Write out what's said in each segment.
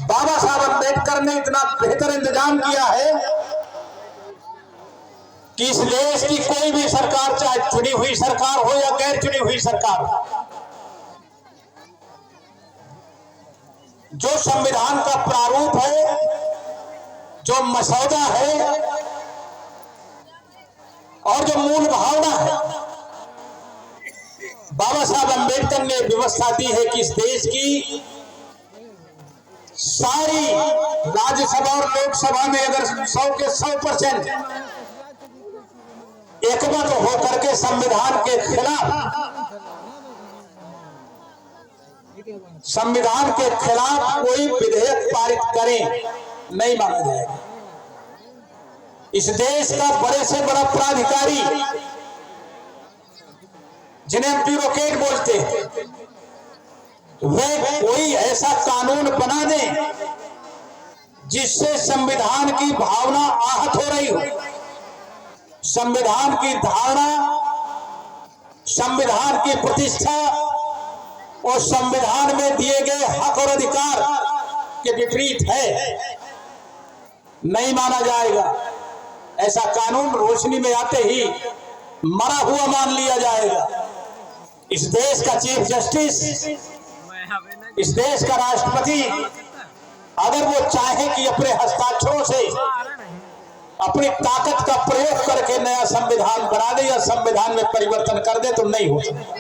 बाबा साहब अम्बेडकर ने इतना बेहतर इंतजाम किया है कि इस देश की कोई भी सरकार, चाहे चुनी हुई सरकार हो या गैर चुनी हुई सरकार, जो संविधान का प्रारूप है, जो मसौदा है और जो मूल भावना है, बाबा साहब अम्बेडकर ने व्यवस्था दी है कि इस देश की सारी राज्यसभा और लोकसभा में अगर 100 के 100% एकमत होकर के संविधान के खिलाफ कोई विधेयक पारित करें, नहीं माना जाएगा। इस देश का बड़े से बड़ा प्राधिकारी, जिन्हें हम ब्यूरोक्रेट बोलते हैं, वे कोई ऐसा कानून बना दें जिससे संविधान की भावना आहत हो रही हो, संविधान की धारणा, संविधान की प्रतिष्ठा और संविधान में दिए गए हक और अधिकार के विपरीत है, नहीं माना जाएगा। ऐसा कानून रोशनी में आते ही मरा हुआ मान लिया जाएगा। इस देश का चीफ जस्टिस, इस देश का राष्ट्रपति अगर वो चाहे कि अपने हस्ताक्षरों से अपनी ताकत का प्रयोग करके नया संविधान बना दे या संविधान में परिवर्तन कर दे तो नहीं हो सकता।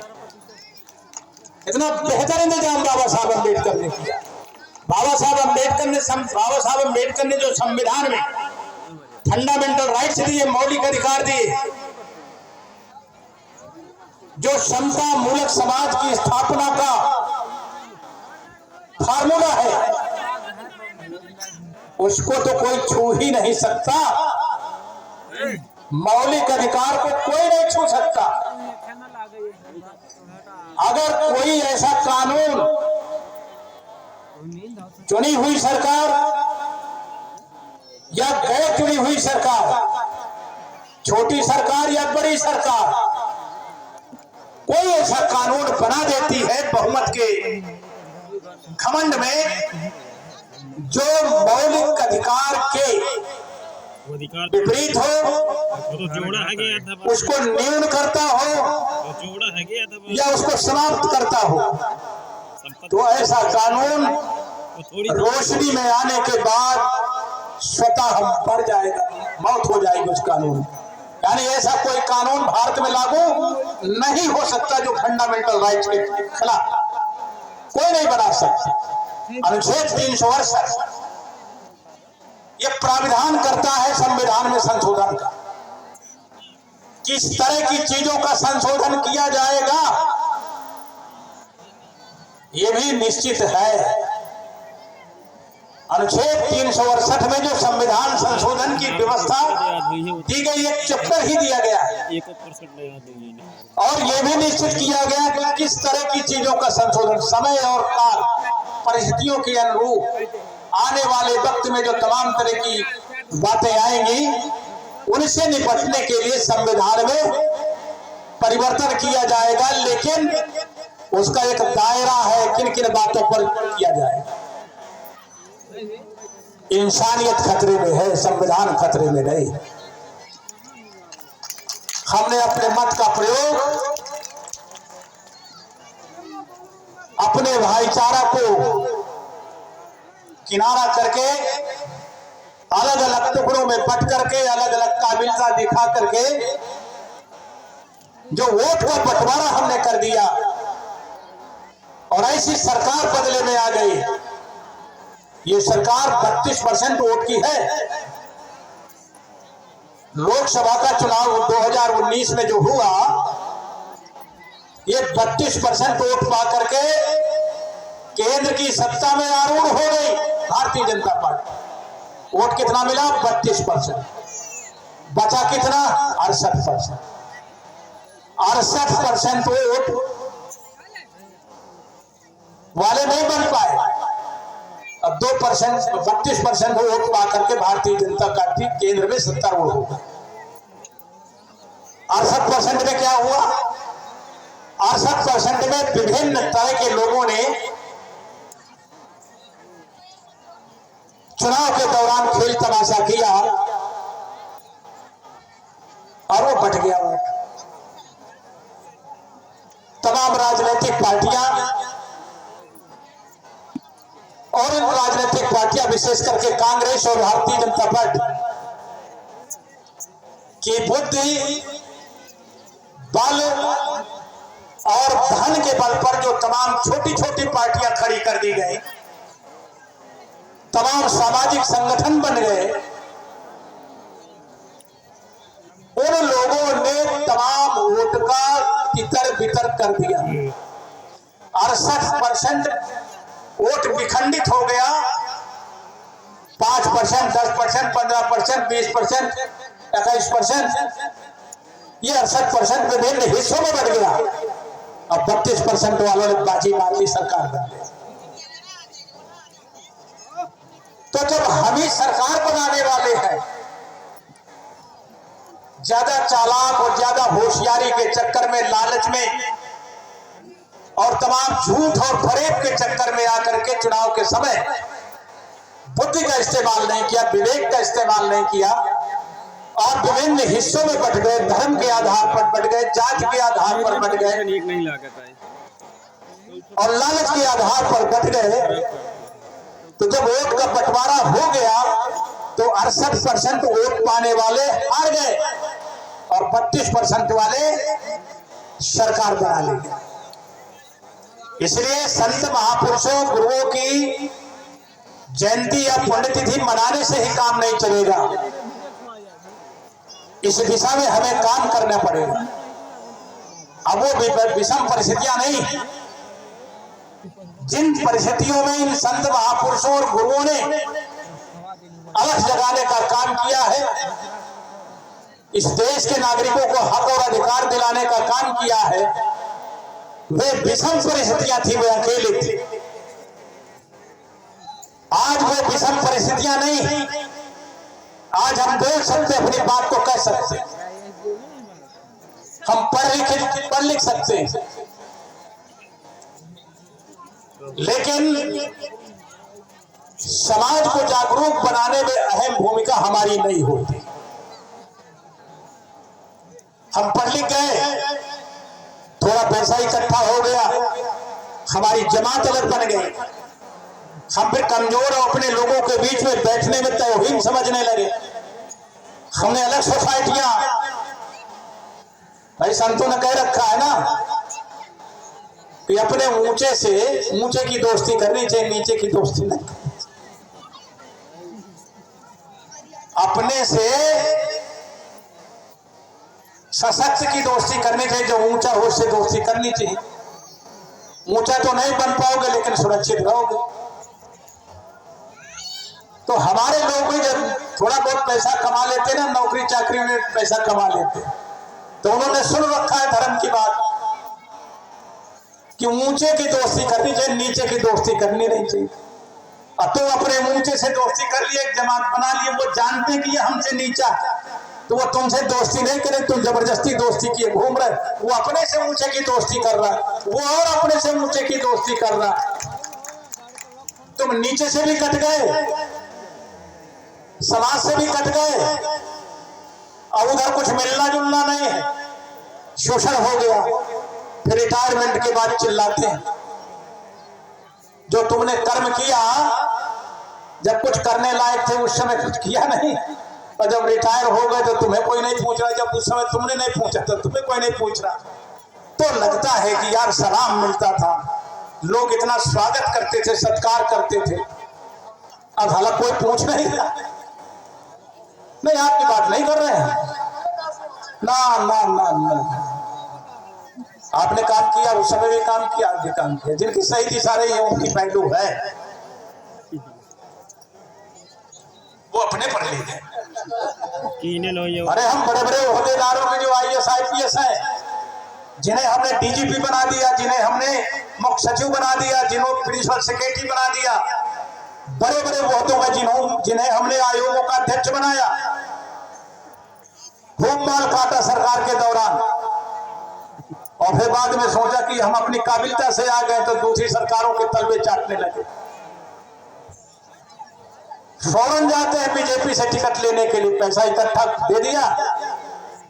इतना बेहतर इंतजाम बाबा साहब अम्बेडकर ने किया। बाबा साहब अम्बेडकर ने जो संविधान में फंडामेंटल राइट्स दिए, मौलिक अधिकार दिए, जो समता मूलक समाज की स्थापना का फार्मूला है, उसको तो कोई छू ही नहीं सकता। मौलिक अधिकार को कोई नहीं छू सकता। अगर कोई ऐसा कानून चुनी हुई सरकार या गैर चुनी हुई सरकार, छोटी सरकार या बड़ी सरकार, कोई ऐसा कानून बना देती है बहुमत के घमंड में, जो मौलिक अधिकार के विपरीत हो, उसको न्यून करता हो या उसको समाप्त करता हो, तो ऐसा कानून रोशनी में आने के बाद स्वतः हम पड़ जाएगा, मौत हो जाएगी उस कानून। यानी ऐसा कोई कानून भारत में लागू नहीं हो सकता जो फंडामेंटल राइट्स के खिलाफ, कोई नहीं बना सकता। अनुच्छेद 368 ये प्राविधान करता है संविधान में संशोधन का, किस तरह की चीजों का संशोधन किया जाएगा ये भी निश्चित है। अनुच्छेद 368 में जो संविधान संशोधन की व्यवस्था दी गई, एक चैप्टर ही दिया गया है, और यह भी निश्चित किया गया कि किस तरह की चीजों का संशोधन समय और काल परिस्थितियों के अनुरूप आने वाले वक्त में जो तमाम तरह की बातें आएंगी, उनसे निपटने के लिए संविधान में परिवर्तन किया जाएगा। लेकिन उसका एक दायरा है, किन किन बातों पर किया जाएगा। इंसानियत खतरे में है, संविधान खतरे में नहीं। हमने अपने मत का प्रयोग अपने भाईचारा को किनारा करके, अलग अलग टुकड़ों में बट करके, अलग अलग काबिलियत दिखा करके जो वोट का बंटवारा हमने कर दिया और ऐसी सरकार बदले में आ गई। ये सरकार 32% वोट की है। लोकसभा का चुनाव 2019 में जो हुआ, ये 32% वोट पा करके केंद्र की सत्ता में आरूढ़ हो गई भारतीय जनता पार्टी। वोट कितना मिला? 32%। बचा कितना? 68%। 68% वोट वाले नहीं बन पाए। अब 2%, 32% वोट पा करके भारतीय जनता पार्टी केंद्र में सत्तारूढ़ हो गई। 68% में क्या हुआ? 68% में विभिन्न तरह के लोगों ने और इन राजनीतिक पार्टियां विशेष करके कांग्रेस और भारतीय जनता पार्टी की बुद्धि, बल और धन के बल पर जो तमाम छोटी छोटी पार्टियां खड़ी कर दी गई, तमाम सामाजिक संगठन बन गए, उन लोगों ने तमाम वोट का तितर बितर कर दिया। 68% वोट विखंडित हो गया। 5%, 10%, 15%, 20%, 21%, ये 68% विभिन्न हिस्सों में बढ़ गया। अब 32% वालों ने बाजी मार ली, सरकार बन गई। तो जब हम ही सरकार बनाने वाले हैं, ज्यादा चालाक और ज्यादा होशियारी के चक्कर में, लालच में और तमाम झूठ और फरेब के चक्कर में आकर के चुनाव के समय बुद्धि का इस्तेमाल नहीं किया, विवेक का इस्तेमाल नहीं किया और विभिन्न हिस्सों में बट गए, धर्म के आधार पर बट गए, जाति के आधार पर बट गए और लालच के आधार पर बट गए। तो जब वोट का बंटवारा हो गया तो 68% वोट पाने वाले हार गए और 32% वाले सरकार बना ली। इसलिए संत महापुरुषों, गुरुओं की जयंती या पुण्यतिथि मनाने से ही काम नहीं चलेगा। इस दिशा में हमें काम करना पड़ेगा। अब वो विषम परिस्थितियां नहीं, जिन परिस्थितियों में इन संत महापुरुषों और गुरुओं ने अलख जगाने का काम किया है, इस देश के नागरिकों को हक और अधिकार दिलाने का काम किया है, वे विषम परिस्थितियां थी, वे अकेले थे। आज वो विषम परिस्थितियां नहीं, आज हम बोल सकते, अपनी बात को कह सकते, हम पढ़ लिख सकते हैं, लेकिन समाज को जागरूक बनाने में अहम भूमिका हमारी नहीं होती। हम पढ़ लिख गए, थोड़ा पैसा इकट्ठा हो गया, हमारी जमात अलग बन गई, हम फिर कमजोर और अपने लोगों के बीच में बैठने में तौहीन समझने लगे, हमने अलग सोसाइटियां। भाई संतों ने कह रखा है ना कि अपने ऊंचे से ऊंचे की दोस्ती करनी चाहिए, नीचे की दोस्ती नहीं। अपने से सशक्त की दोस्ती करनी चाहिए, जो ऊंचा हो उससे दोस्ती करनी चाहिए। ऊंचा तो नहीं बन पाओगे लेकिन सुरक्षित रहोगे। तो हमारे लोग भी जब थोड़ा बहुत पैसा कमा लेते ना, नौकरी चाकरी में पैसा कमा लेते, तो उन्होंने सुन रखा है धर्म की बात कि ऊंचे की दोस्ती करनी चाहिए, नीचे की दोस्ती करनी नहीं चाहिए। और तुम अपने ऊंचे से दोस्ती कर लिए, एक जमात बना लिए, वो जानते कि ये हमसे नीचा, तो वो तुमसे दोस्ती नहीं करे, तुम जबरदस्ती दोस्ती किए घूम रहे। वो अपने से ऊंचे की दोस्ती कर रहा, वो और अपने से ऊंचे की दोस्ती कर रहा। तुम नीचे से भी कट गए, समाज से भी कट गए, और उधर कुछ मिलना जुलना नहीं है, शोषण हो गया। फिर रिटायरमेंट के बाद चिल्लाते हैं, जो तुमने कर्म किया, जब कुछ करने लायक थे उस समय कुछ किया नहीं, और जब रिटायर हो गए तो तुम्हें कोई नहीं पूछ रहा, जब उस समय तुमने नहीं पूछा तो तुम्हें कोई नहीं पूछ रहा। तो लगता है कि यार सलाम मिलता था, लोग इतना स्वागत करते थे, सत्कार करते थे, अब हालांकि कोई पूछ नहीं रहा। नहीं, आपकी बात नहीं कर रहे हैं, ना ना ना ना, आपने काम किया, उस समय भी काम किया, आज भी काम किया। जिनकी सही दिशा रही है उनकी पहलू है, वो अपने पर ले गए। अरे हम बड़े बड़े ओहदेदारों के जो IAS IPS हैं, जिन्हें हमने DGP बना दिया, जिन्हें हमने मुख्य सचिव बना दिया, जिन्हों प्रिंसिपल सेक्रेटरी बना दिया, बड़े बड़े ओहदों का जिन्हें हमने आयोगों का अध्यक्ष बनाया, खूब माल काटा सरकार के दौरान, और फिर बाद में सोचा कि हम अपनी काबिलियत से आ गए तो दूसरी सरकारों के तलवे चाटने लगे। फौरन जाते हैं बीजेपी से टिकट लेने के लिए, पैसा इकट्ठा दे दिया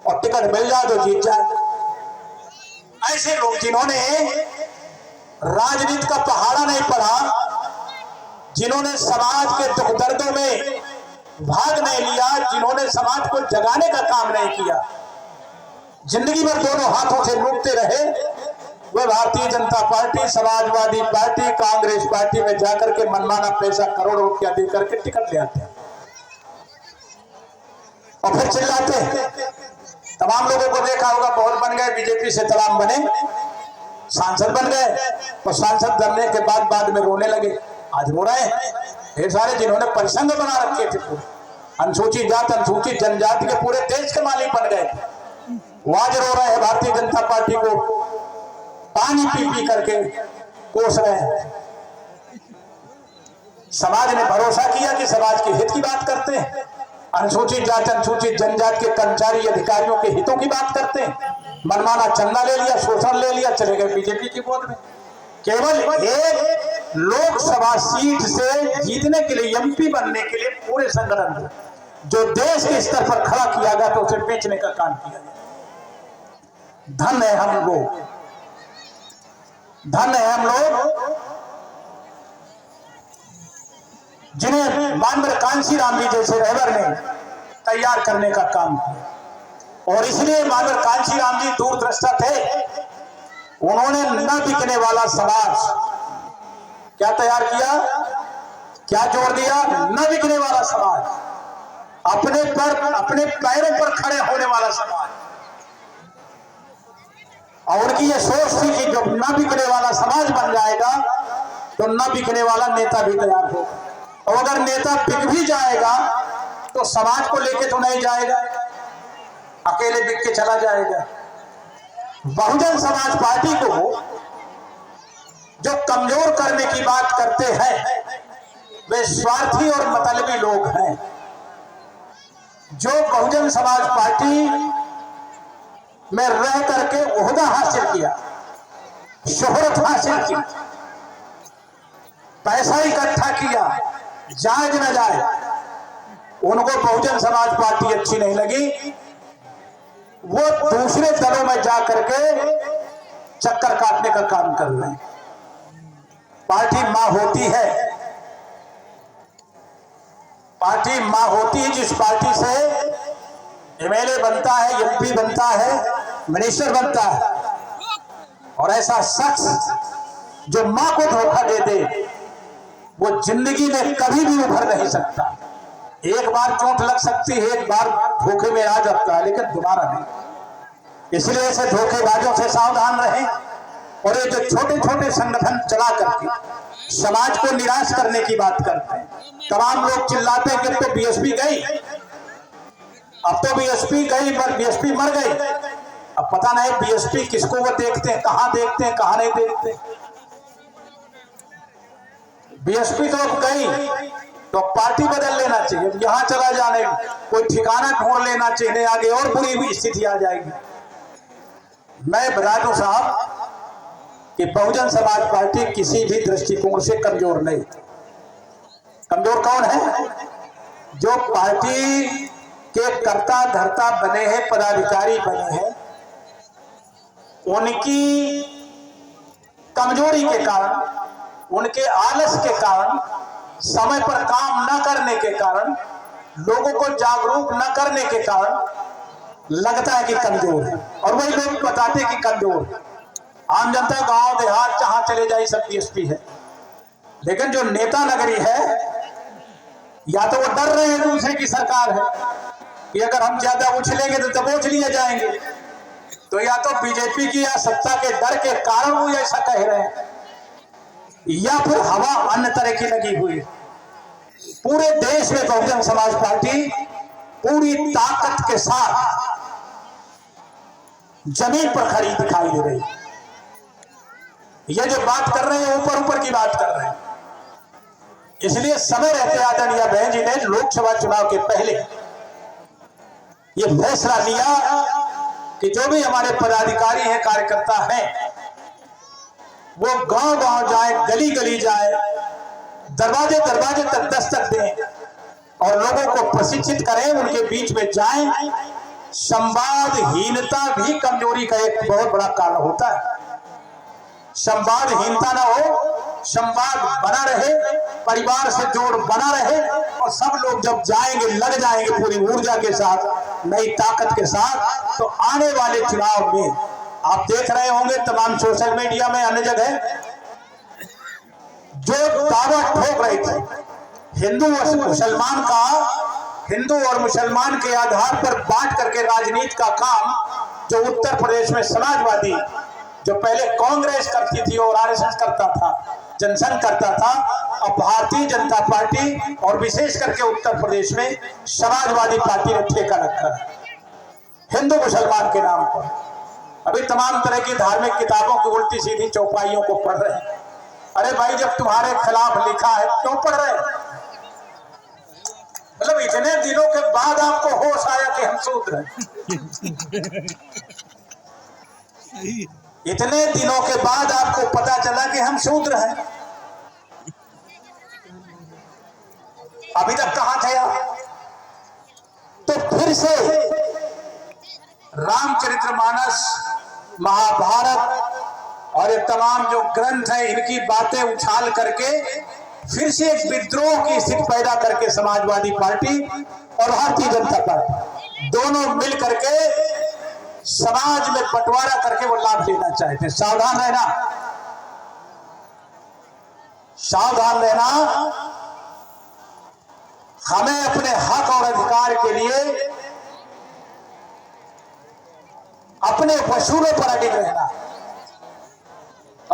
और टिकट मिल जाए तो जीत जाए। ऐसे लोग जिन्होंने राजनीति का पहाड़ा नहीं पढ़ा, जिन्होंने समाज के दुख दर्दों में भाग नहीं लिया, जिन्होंने समाज को जगाने का काम नहीं किया, जिंदगी भर दोनों हाथों से लूटते रहे, वह Bharatiya Janata party, Samajwadi party, Congress party में जाकर के मनमाना पैसा करोड़ों रुपया दे करके टिकट ले आते हैं और फिर चिल्लाते हैं। तमाम लोगों को देखा होगा, बहुत बन गए, बीजेपी से तमाम बने, सांसद बन गए और सांसद बनने के बाद में रोने लगे। आज रो रहे हैं ढेर सारे जिन्होंने परिसंघ बना रखे थे, पूरे अनुसूचित जात अनुसूचित जनजाति के पूरे देश के मालिक बन गए, वो आज रो रहे हैं, भारतीय जनता पार्टी को पानी पी पी करके कोस रहे हैं। समाज ने भरोसा किया कि समाज के हित की बात करते हैं, अनुसूचित जाति अनुसूचित जनजाति के कर्मचारी अधिकारियों के हितों की बात करते हैं, मनमाना चंदा ले लिया, शोषण ले लिया, चले गए बीजेपी की गोद में। केवल एक लोकसभा सीट से जीतने के लिए, एमपी बनने के लिए पूरे संगठन जो देश के स्तर पर खड़ा किया गया तो उसे बेचने का काम किया गया। धन है हम लोग, धन है हम लोग जिन्हें मानवर कांशीराम जी जैसे रहबर ने तैयार करने का काम किया। और इसलिए मानवर कांशीराम जी दूरदृष्टा थे, उन्होंने न बिकने वाला समाज क्या तैयार किया, क्या जोड़ दिया, न बिकने वाला समाज, अपने पैरों पर खड़े होने वाला समाज। और उनकी ये सोच थी कि जब न बिकने वाला समाज बन जाएगा तो न बिकने वाला नेता भी तैयार होगा, और अगर नेता बिक भी जाएगा तो समाज को लेके तो नहीं जाएगा, अकेले बिक के चला जाएगा। बहुजन समाज पार्टी को जो कमजोर करने की बात करते हैं वे स्वार्थी और मतलबी लोग हैं। जो बहुजन समाज पार्टी में रह करके ओहदा हासिल किया, शोहरत हासिल की, पैसा इकट्ठा किया, जायज न जाए, उनको बहुजन समाज पार्टी अच्छी नहीं लगी। वो दूसरे दलों में जा करके चक्कर काटने का काम कर रहे हैं। पार्टी मां होती है, पार्टी मां होती है जिस पार्टी से एमएलए बनता है, एमपी बनता है, मिनिस्टर बनता है। और ऐसा शख्स जो मां को धोखा दे दे वो जिंदगी में कभी भी उभर नहीं सकता। एक बार चोट लग सकती है, एक बार धोखे में आ जाता है, लेकिन दोबारा नहीं। इसलिए ऐसे धोखेबाजों से सावधान रहें। और ये जो छोटे छोटे संगठन चला करके समाज को निराश करने की बात करते हैं, तमाम लोग चिल्लाते हैं कि तो बीएसपी गई, अब तो बीएसपी गई, पर बीएसपी मर गई। अब पता नहीं बीएसपी किसको वो देखते हैं, कहां देखते हैं, कहां नहीं देखते। बीएसपी तो अब गई तो पार्टी बदल लेना चाहिए, यहां चला जाने कोई ठिकाना ढूंढ लेना चाहिए, आगे और बुरी स्थिति आ जाएगी। मैं बता दूं साहब कि बहुजन समाज पार्टी किसी भी दृष्टिकोण से कमजोर नहीं। कमजोर कौन है? जो पार्टी के कर्ता धर्ता बने हैं, पदाधिकारी बने हैं, उनकी कमजोरी के कारण, उनके आलस के कारण, समय पर काम न करने के कारण, लोगों को जागरूक न करने के कारण लगता है कि कमजोर है। और वही लोग बताते कि कमजोर है। आम जनता गांव देहात जहां चले जाए सब बीएसपी है, लेकिन जो नेता नगरी है या तो वो डर रहे हैं दूसरे की सरकार है कि अगर हम ज्यादा उछलेंगे तो दबोच लिए जाएंगे, तो या तो बीजेपी की या सत्ता के डर के कारण वो ऐसा कह रहे हैं, या फिर हवा अन्य तरह की लगी हुई। पूरे देश में बहुजन समाज पार्टी पूरी ताकत के साथ जमीन पर खड़ी दिखाई दे रही। ये जो बात कर रहे हैं ऊपर ऊपर की बात कर रहे हैं। इसलिए समय रहते आदरणीय बहन जी ने लोकसभा चुनाव के पहले ये फैसला लिया कि जो भी हमारे पदाधिकारी हैं, कार्यकर्ता हैं, वो गांव गांव जाए, गली गली जाए, दरवाजे दरवाजे तक दस्तक दें और लोगों को प्रशिक्षित करें, उनके बीच में जाएं। संवादहीनता भी कमजोरी का एक बहुत बड़ा कारण होता है। संवादहीनता ना हो संवाद बना रहे, परिवार से जोड़ बना रहे, और सब लोग जब जाएंगे, लग जाएंगे पूरी ऊर्जा के साथ, नई ताकत के साथ, तो आने वाले चुनाव में आप देख रहे होंगे तमाम सोशल मीडिया में, अन्य जगह जो दावा ठोक रहे थे हिंदू और मुसलमान के आधार पर बांट करके राजनीति का काम जो उत्तर प्रदेश में समाजवादी, जो पहले कांग्रेस करती थी और आरएसएस करता था, जनसंघ करता था, अब भारतीय जनता पार्टी और विशेष करके उत्तर प्रदेश में समाजवादी पार्टी ने ठेका रखा है हिंदू मुसलमान के नाम पर। अभी तमाम तरह की धार्मिक किताबों की उल्टी सीधी चौपाइयों को पढ़ रहे हैं। अरे भाई, जब तुम्हारे खिलाफ लिखा है क्यों पढ़ रहे हैं? मतलब इतने दिनों के बाद आपको होश आया कि हम शूद्र हैं। इतने दिनों के बाद आपको पता चला कि हम शूद्र हैं। अभी तक कहां थे आप? तो फिर से रामचरितमानस, महाभारत और ये तमाम जो ग्रंथ हैं, इनकी बातें उछाल करके फिर से एक विद्रोह की स्थिति पैदा करके समाजवादी पार्टी और भारतीय जनता पार्टी दोनों मिल करके समाज में बंटवारा करके वो लाभ लेना चाहते हैं। सावधान रहना, सावधान रहना। हमें अपने हक और अधिकार के लिए अपने वसूलों पर अडिग रहना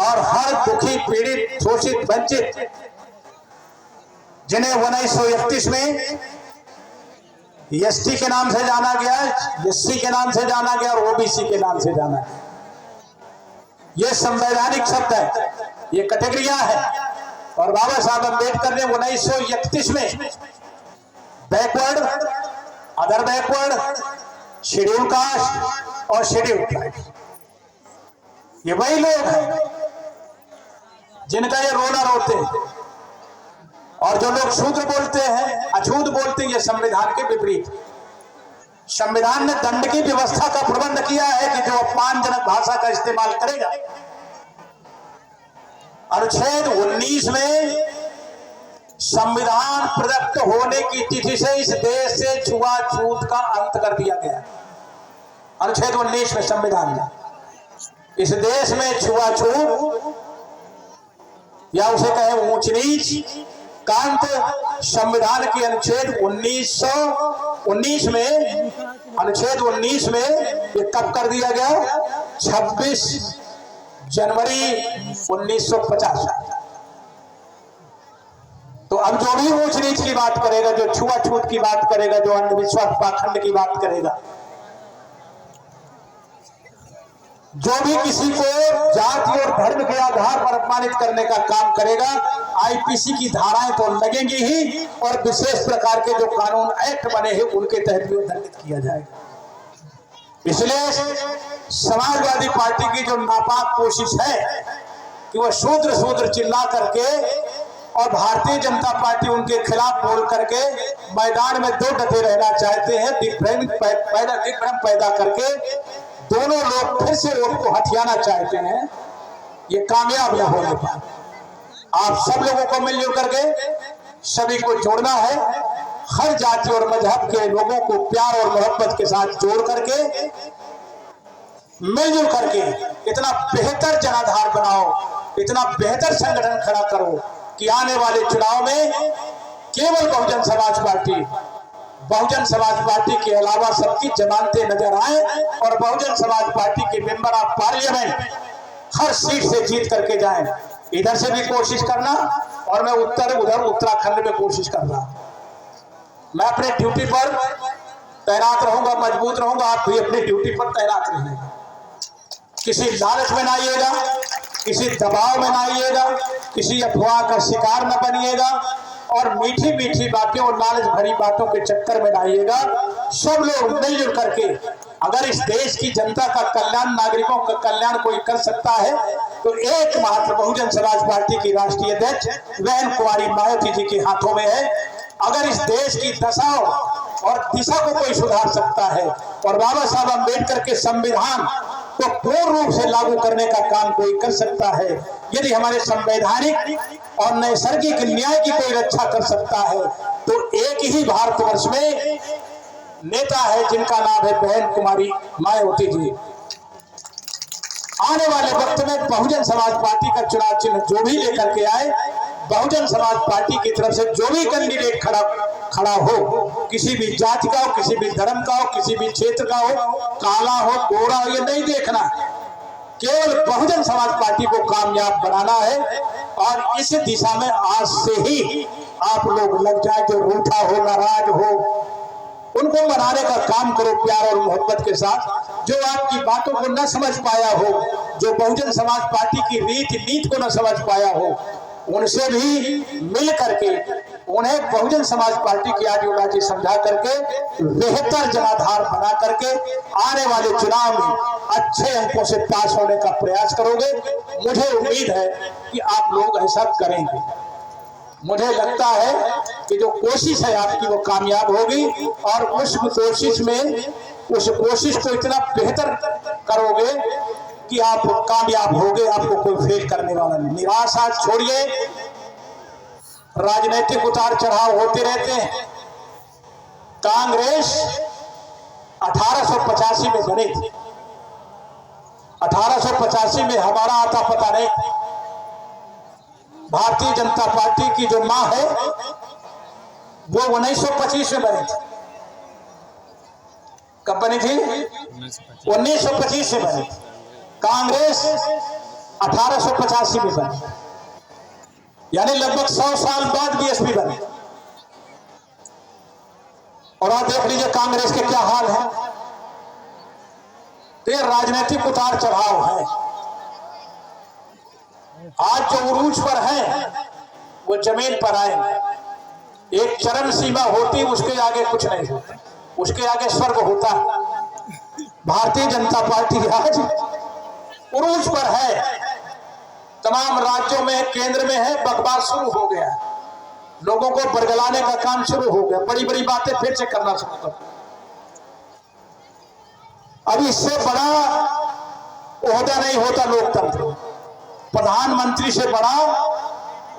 और हर दुखी, पीड़ित, शोषित, वंचित, जिन्हें 1931 में एसटी के नाम से जाना गया, एससी के नाम से जाना गया और ओबीसी के नाम से जाना गया। ये संवैधानिक शब्द है, ये कैटेगरियां है। और बाबा साहब अम्बेडकर ने 1931 में backward, other backward, schedule caste और शेड्यूल ट्राइब, ये वही लोग हैं जिनका ये रोना रोते हैं। और जो लोग शूद्र बोलते हैं, अछूत बोलते हैं, ये संविधान के विपरीत। संविधान ने दंड की व्यवस्था का प्रबंध किया है कि जो अपमानजनक भाषा का इस्तेमाल करेगा, अनुच्छेद 19 में संविधान प्रदत्त होने की तिथि से इस देश से छुआछूत का अंत कर दिया गया। अनुच्छेद 19 में संविधान ने इस देश में छुआछूत या उसे कहें ऊंच नीच का अंत संविधान के अनुच्छेद 1919 में, अनुच्छेद 19 में ये कब कर दिया गया? 26 जनवरी 1950। तो अब जो भी ऊंच नीच की बात करेगा, जो छुआछूत की बात करेगा, जो अंधविश्वास, पाखंड की बात करेगा, जो भी किसी को जाति और धर्म के आधार पर अपमानित करने का काम करेगा, आईपीसी की धाराएं तो लगेंगी ही और विशेष प्रकार के जो कानून एक्ट बने हैं उनके तहत भी दंडित किया जाएगा। इसलिए समाजवादी पार्टी की जो नापाक कोशिश है कि वह शूद्र शूद्र चिल्ला करके और भारतीय जनता पार्टी उनके खिलाफ बोल करके मैदान में दो डटे रहना चाहते हैं, दिग्भ्रम पैदा करके दोनों लोग फिर से वोट को हथियाना चाहते हैं, ये कामयाब न होने पर आप सब लोगों को मिलजुल करके सभी को जोड़ना है। हर जाति और मजहब के लोगों को प्यार और मोहब्बत के साथ जोड़ करके मिलजुल करके इतना बेहतर जनाधार बनाओ, इतना बेहतर संगठन खड़ा करो कि आने वाले चुनाव में केवल बहुजन समाज पार्टी के अलावा सबकी जमानतें नजर आए और बहुजन समाज पार्टी के member of parliament her seat से जीत करके जाएं। इधर से भी कोशिश करना और मैं उधर उत्तराखंड में कोशिश करना। मैं अपने ड्यूटी पर तैनात रहूंगा, मजबूत रहूंगा, आप भी अपनी ड्यूटी पर तैनात रहिएगा। किसी लालच में ना आइएगा, किसी दबाव में ना आइएगा, किसी अफवाह का शिकार न बनिएगा और मीठी मीठी बातें और लालच भरी बातों के चक्कर में ना आइएगा। सब लोग मिलजुल करके अगर इस देश की जनता का कल्याण, नागरिकों का कल्याण कोई कर सकता है तो एकमात्र बहुजन समाज पार्टी की राष्ट्रीय अध्यक्ष बहन कुमारी मायावती जी के हाथों में है। अगर इस देश की दशा और दिशा को कोई सुधार सकता है और बाबा साहब अम्बेडकर के संविधान को पूर्ण रूप से लागू करने का काम कोई कर सकता है, यदि हमारे संवैधानिक और नैसर्गिक न्याय की कोई रक्षा कर सकता है, तो एक ही भारतवर्ष में नेता है जिनका नाम है बहन कुमारी मायावती जी। आने वाले वक्त में बहुजन समाज पार्टी का चुनाव चिन्ह जो भी लेकर के आए, बहुजन समाज पार्टी की तरफ से जो भी कैंडिडेट खड़ा हो, किसी भी जाति का हो, किसी भी धर्म का हो, किसी भी क्षेत्र का हो, काला हो गोरा हो, ये नहीं देखना, केवल बहुजन समाज पार्टी को कामयाब बनाना है। और इस दिशा में आज से ही आप लोग लग जाए, जो रूठा हो नाराज हो उनको मनाने का काम करो प्यार और मोहब्बत के साथ। जो आपकी बातों को न समझ पाया हो, जो बहुजन समाज पार्टी की नीति को न समझ पाया हो, उनसे भी मिल करके उन्हें बहुजन समाज पार्टी की आइडियोलॉजी समझा करके बेहतर जनाधार बना करके आने वाले चुनाव में अच्छे अंकों से पास होने का प्रयास करोगे। मुझे उम्मीद है कि आप लोग ऐसा करेंगे। मुझे लगता है कि जो कोशिश है आपकी वो कामयाब होगी, और उस कोशिश को इतना बेहतर करोगे कि आप कामयाब होगे, आपको कोई फेल करने वाला नहीं। निराशा छोड़िए, राजनीतिक उतार चढ़ाव होते रहते हैं। कांग्रेस 1885 में बनी थी, 1885 में हमारा आता पता नहीं। भारतीय जनता पार्टी की जो मां है वो 1925 में बनी थी। कब बनी थी? 1925 में बनी थी। कांग्रेस 1885 में बनी, यानी लगभग 100 साल बाद बीएसपी बनी। और आप देख लीजिए कांग्रेस के क्या हाल है। तो ये राजनीतिक उतार चढ़ाव है। आज जो उरूज पर है वो जमीन पर आएंगे। एक चरम सीमा होती, उसके आगे कुछ नहीं होता, उसके आगे स्वर्ग होता। भारतीय जनता पार्टी आज उरूज पर है, तमाम राज्यों में, केंद्र में है, बकवास शुरू हो गया, लोगों को बरगलाने का काम शुरू हो गया, बड़ी बड़ी बातें फिर से करना शुरू कर। अब इससे बड़ा ओहदा नहीं होता लोकतंत्र, प्रधानमंत्री से बड़ा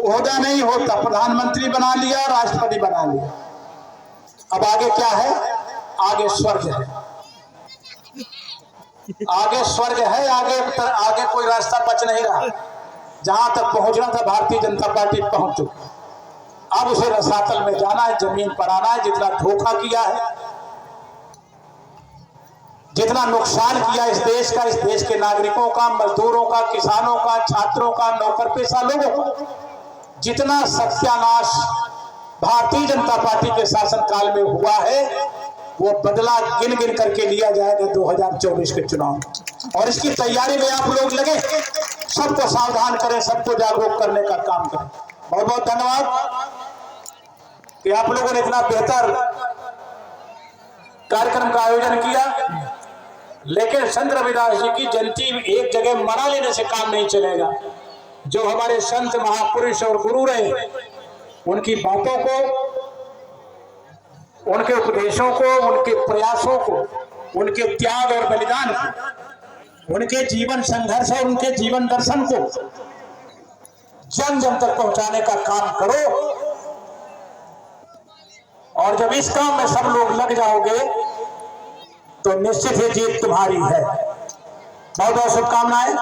ओहदा नहीं होता। प्रधानमंत्री बना लिया, राष्ट्रपति बना लिया, अब आगे क्या है? आगे स्वर्ग है, आगे स्वर्ग है, आगे कोई रास्ता बच नहीं रहा। जहां तक पहुंचना था भारतीय जनता पार्टी पहुंच चुकी, अब उसे रसातल में जाना है, जमीन पर आना है। जितना धोखा किया है, जितना नुकसान किया इस देश का, इस देश के नागरिकों का, मजदूरों का, किसानों का, छात्रों का, नौकर पेशा लोगों का, जितना सत्यानाश भारतीय जनता पार्टी के शासनकाल में हुआ है, वो बदला गिन गिन करके लिया जाएगा 2024 के चुनाव। और इसकी तैयारी में आप लोग लगे, सबको सावधान करें, सबको जागरूक करने का काम करें। बहुत बहुत धन्यवाद कि आप लोगों ने इतना बेहतर कार्यक्रम का आयोजन किया। लेकिन संत रविदास जी की जयंती एक जगह मना लेने से काम नहीं चलेगा। जो हमारे संत महापुरुष और गुरु रहे, उनकी बातों को, उनके उपदेशों को, उनके प्रयासों को, उनके त्याग और बलिदान को, उनके जीवन संघर्ष और उनके जीवन दर्शन को जन जन तक पहुंचाने का काम करो। और जब इस काम में सब लोग लग जाओगे तो निश्चित ही जीत तुम्हारी है। बहुत बहुत शुभकामनाएं।